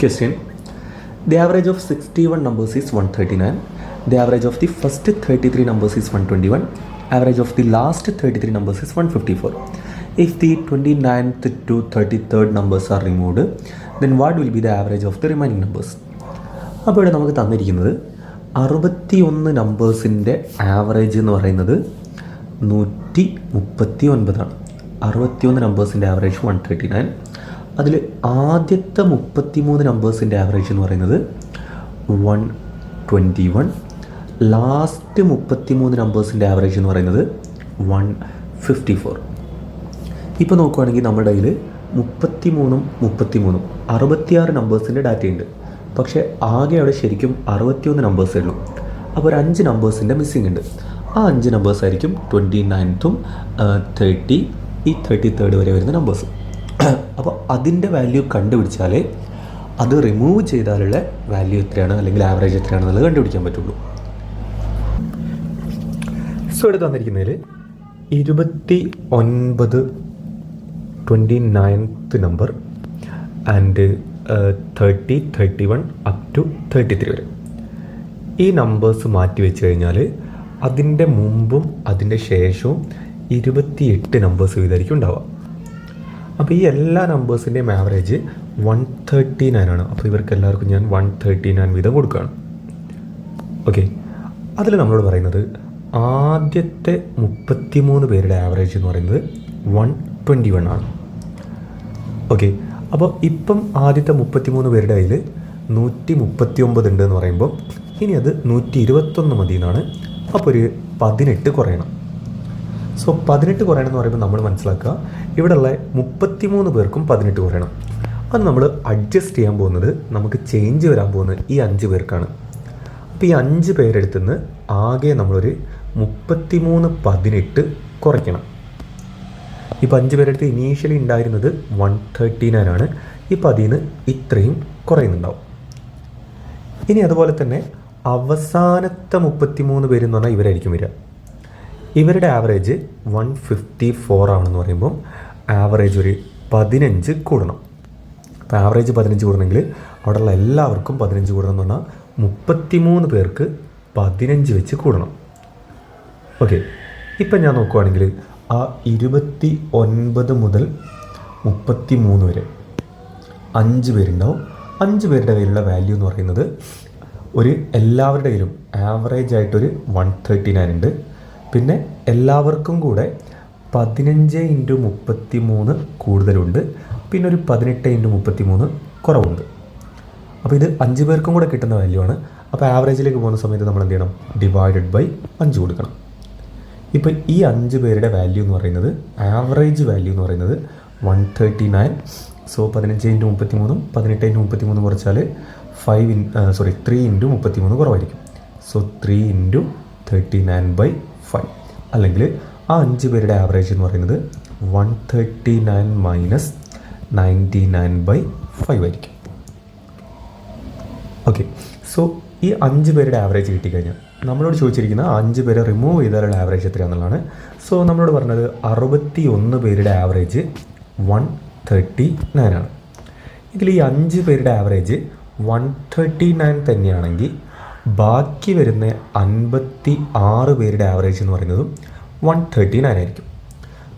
Question. The average of 61 numbers is 139. The average of the first 33 numbers is 121. Average of the last 33 numbers is 154. If the 29th to 33rd numbers are removed, then what will be the average of the remaining numbers? അപ്പോൾ ഇവിടെ നമുക്ക് തന്നിരിക്കുന്നത് 61 നമ്പേഴ്സിൻ്റെ average എന്ന് പറയുന്നത് 139 61 നമ്പേഴ്സിൻ്റെ average 139. അതിൽ ആദ്യത്തെ 33 നമ്പേഴ്സിൻ്റെ average എന്ന് പറയുന്നത് 121. ലാസ്റ്റ് 33 നമ്പേഴ്സിൻ്റെ ആവറേജ് എന്ന് പറയുന്നത് 154. ഇപ്പോൾ നോക്കുകയാണെങ്കിൽ നമ്മുടെ കയ്യിൽ 33 66 നമ്പേഴ്സിൻ്റെ ഡാറ്റയുണ്ട്. പക്ഷേ ആകെ അവിടെ ശരിക്കും 61 നമ്പേഴ്സേ ഉള്ളൂ. അപ്പോൾ ഒരു 5 നമ്പേഴ്സിൻ്റെ മിസ്സിംഗ് ഉണ്ട്. ആ 5 നമ്പേഴ്സ് ആയിരിക്കും 29th 30 ഈ 33rd വരെ വരുന്ന നമ്പേഴ്സ്. അപ്പോൾ അതിൻ്റെ വാല്യൂ കണ്ടുപിടിച്ചാലേ അത് റിമൂവ് ചെയ്താലുള്ള വാല്യൂ എത്രയാണ് അല്ലെങ്കിൽ ആവറേജ് എത്രയാണെന്നുള്ളത് കണ്ടുപിടിക്കാൻ പറ്റുള്ളൂ. സോ ഇവിടെ തന്നിരിക്കുന്നതിൽ 29th number and 30 31 up to 33 വരെ ഈ നമ്പേഴ്സ് മാറ്റി വെച്ച് കഴിഞ്ഞാൽ അതിൻ്റെ മുമ്പും അതിൻ്റെ ശേഷവും 28 നമ്പേഴ്സ് വീതമായിരിക്കും ഉണ്ടാവുക. അപ്പോൾ ഈ എല്ലാ നമ്പേഴ്സിൻ്റെയും ആവറേജ് 139 ആണ്. അപ്പോൾ ഇവർക്ക് എല്ലാവർക്കും ഞാൻ 139 വീതം കൊടുക്കുകയാണ്. ഓക്കെ, അതിൽ നമ്മളോട് പറയുന്നത് ആദ്യത്തെ 33 പേരുടെ ആവറേജ് എന്ന് പറയുന്നത് 121 ആണ്. ഓക്കെ, അപ്പോൾ ഇപ്പം ആദ്യത്തെ 33 പേരുടെ കയ്യിൽ 139 ഉണ്ട് എന്ന് പറയുമ്പോൾ ഇനി അത് 121 മതി എന്നാണ്. അപ്പോൾ ഒരു 18 കുറയണം. സോ 18 കുറയണം എന്ന് പറയുമ്പോൾ നമ്മൾ മനസ്സിലാക്കുക ഇവിടെയുള്ള 33 പേർക്കും 18 കുറയണം. അത് നമ്മൾ അഡ്ജസ്റ്റ് ചെയ്യാൻ പോകുന്നത് നമുക്ക് ചേഞ്ച് വരാൻ പോകുന്നത് ഈ 5 പേർക്കാണ്. അപ്പോൾ ഈ 5 പേരെടുത്ത് നിന്ന് ആകെ നമ്മളൊരു 33 18 കുറയ്ക്കണം. ഇപ്പോൾ 5 പേരെടുത്ത് ഇനീഷ്യലി ഉണ്ടായിരുന്നത് 139 ആണ്. ഇപ്പോൾ അതിൽ നിന്ന് ഇത്രയും കുറയുന്നുണ്ടാവും. ഇനി അതുപോലെ തന്നെ അവസാനത്തെ 33 പേരെന്ന് പറഞ്ഞാൽ ഇവരായിരിക്കും വരിക. ഇവരുടെ ആവറേജ് 154 ആണെന്ന് പറയുമ്പോൾ ആവറേജ് ഒരു 15 കൂടണം. അപ്പോൾ ആവറേജ് 15 കൂടണമെങ്കിൽ അവിടെയുള്ള എല്ലാവർക്കും 15 കൂടണം എന്ന് പറഞ്ഞാൽ 33 പേർക്ക് 15 വെച്ച് കൂടണം. ഓക്കെ, ഇപ്പം ഞാൻ നോക്കുവാണെങ്കിൽ ആ 29 മുതൽ 33 വരെ 5 പേരുണ്ടാവും. 5 പേരുടെ കയ്യിലുള്ള വാല്യൂ എന്ന് പറയുന്നത് ഒരു എല്ലാവരുടെ കയ്യിലും ആവറേജ് ആയിട്ടൊരു 139 ഉണ്ട്. പിന്നെ എല്ലാവർക്കും കൂടെ 15 × 33 കൂടുതലുണ്ട്. പിന്നെ ഒരു 18 × 33 കുറവുണ്ട്. അപ്പോൾ ഇത് 5 പേർക്കും കൂടെ കിട്ടുന്ന വാല്യൂ ആണ്. അപ്പോൾ ആവറേജിലേക്ക് പോകുന്ന സമയത്ത് നമ്മൾ എന്ത് ചെയ്യണം? ഡിവൈഡഡ് ബൈ 5 കൊടുക്കണം. ഇപ്പോൾ ഈ 5 പേരുടെ വാല്യൂ എന്ന് പറയുന്നത് ആവറേജ് വാല്യൂ എന്ന് പറയുന്നത് 139. സോ 15 × 33 18 × 33 കുറച്ചാൽ 3 × 33 കുറവായിരിക്കും. സോ 3 × 39/5 അല്ലെങ്കിൽ ആ 5 പേരുടെ ആവറേജ് എന്ന് പറയുന്നത് 139 - 99/5 ആയിരിക്കും. ഓക്കെ, സോ ഈ 5 പേരുടെ ആവറേജ് കിട്ടിക്കഴിഞ്ഞാൽ നമ്മളോട് ചോദിച്ചിരിക്കുന്ന 5 പേരെ റിമൂവ് ചെയ്താലുള്ള ആവറേജ് എത്രയാണെന്നുള്ളതാണ്. സോ നമ്മളോട് പറഞ്ഞത് 61 പേരുടെ ആവറേജ് 139 ആണ്. ഇതിൽ ഈ 5 പേരുടെ ആവറേജ് 139 തന്നെയാണെങ്കിൽ ബാക്കി വരുന്ന 56 പേരുടെ ആവറേജ് എന്ന് പറയുന്നതും 139 ആയിരിക്കും.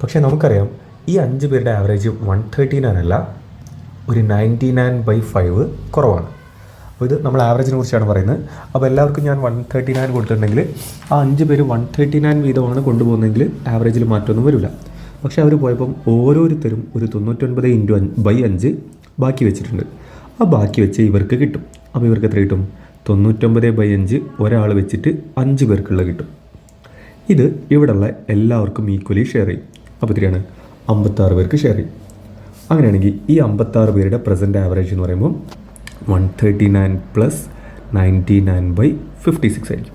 പക്ഷേ നമുക്കറിയാം ഈ 5 പേരുടെ ആവറേജ് 139 അല്ല, ഒരു 99/5 കുറവാണ്. അപ്പോൾ ഇത് നമ്മൾ ആവറേജിനെ കുറിച്ചാണ് പറയുന്നത്. അപ്പോൾ എല്ലാവർക്കും ഞാൻ 139 കൊടുത്തിട്ടുണ്ടെങ്കിൽ ആ 5 പേര് 139 വീതമാണ് കൊണ്ടുപോകുന്നതെങ്കിൽ ആവറേജിൽ മാറ്റമൊന്നും വരില്ല. പക്ഷേ അവർ പോയപ്പം ഓരോരുത്തരും ഒരു 99/5 ബാക്കി വെച്ചിട്ടുണ്ട്. ആ ബാക്കി വെച്ച് ഇവർക്ക് കിട്ടും. അപ്പോൾ ഇവർക്ക് എത്ര കിട്ടും? 99/5 ഒരാൾ വെച്ചിട്ട് 5 പേർക്കുള്ള കിട്ടും. ഇത് ഇവിടെയുള്ള എല്ലാവർക്കും ഈക്വലി ഷെയർ ചെയ്യും. അപ്പോൾ എത്രയാണ്? 56 പേർക്ക് ഷെയർ ചെയ്യും. അങ്ങനെയാണെങ്കിൽ ഈ 56 പേരുടെ പ്രസൻറ്റ് ആവറേജ് എന്ന് പറയുമ്പോൾ 139 + 99/56 ആയിരിക്കും.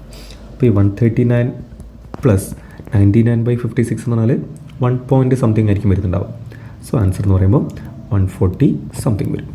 അപ്പോൾ ഈ 139 + 99/56 എന്ന് പറഞ്ഞാൽ 1 point something ആയിരിക്കും വരുന്നുണ്ടാവും. സോ ആൻസർ എന്ന് പറയുമ്പോൾ 140 something വരും.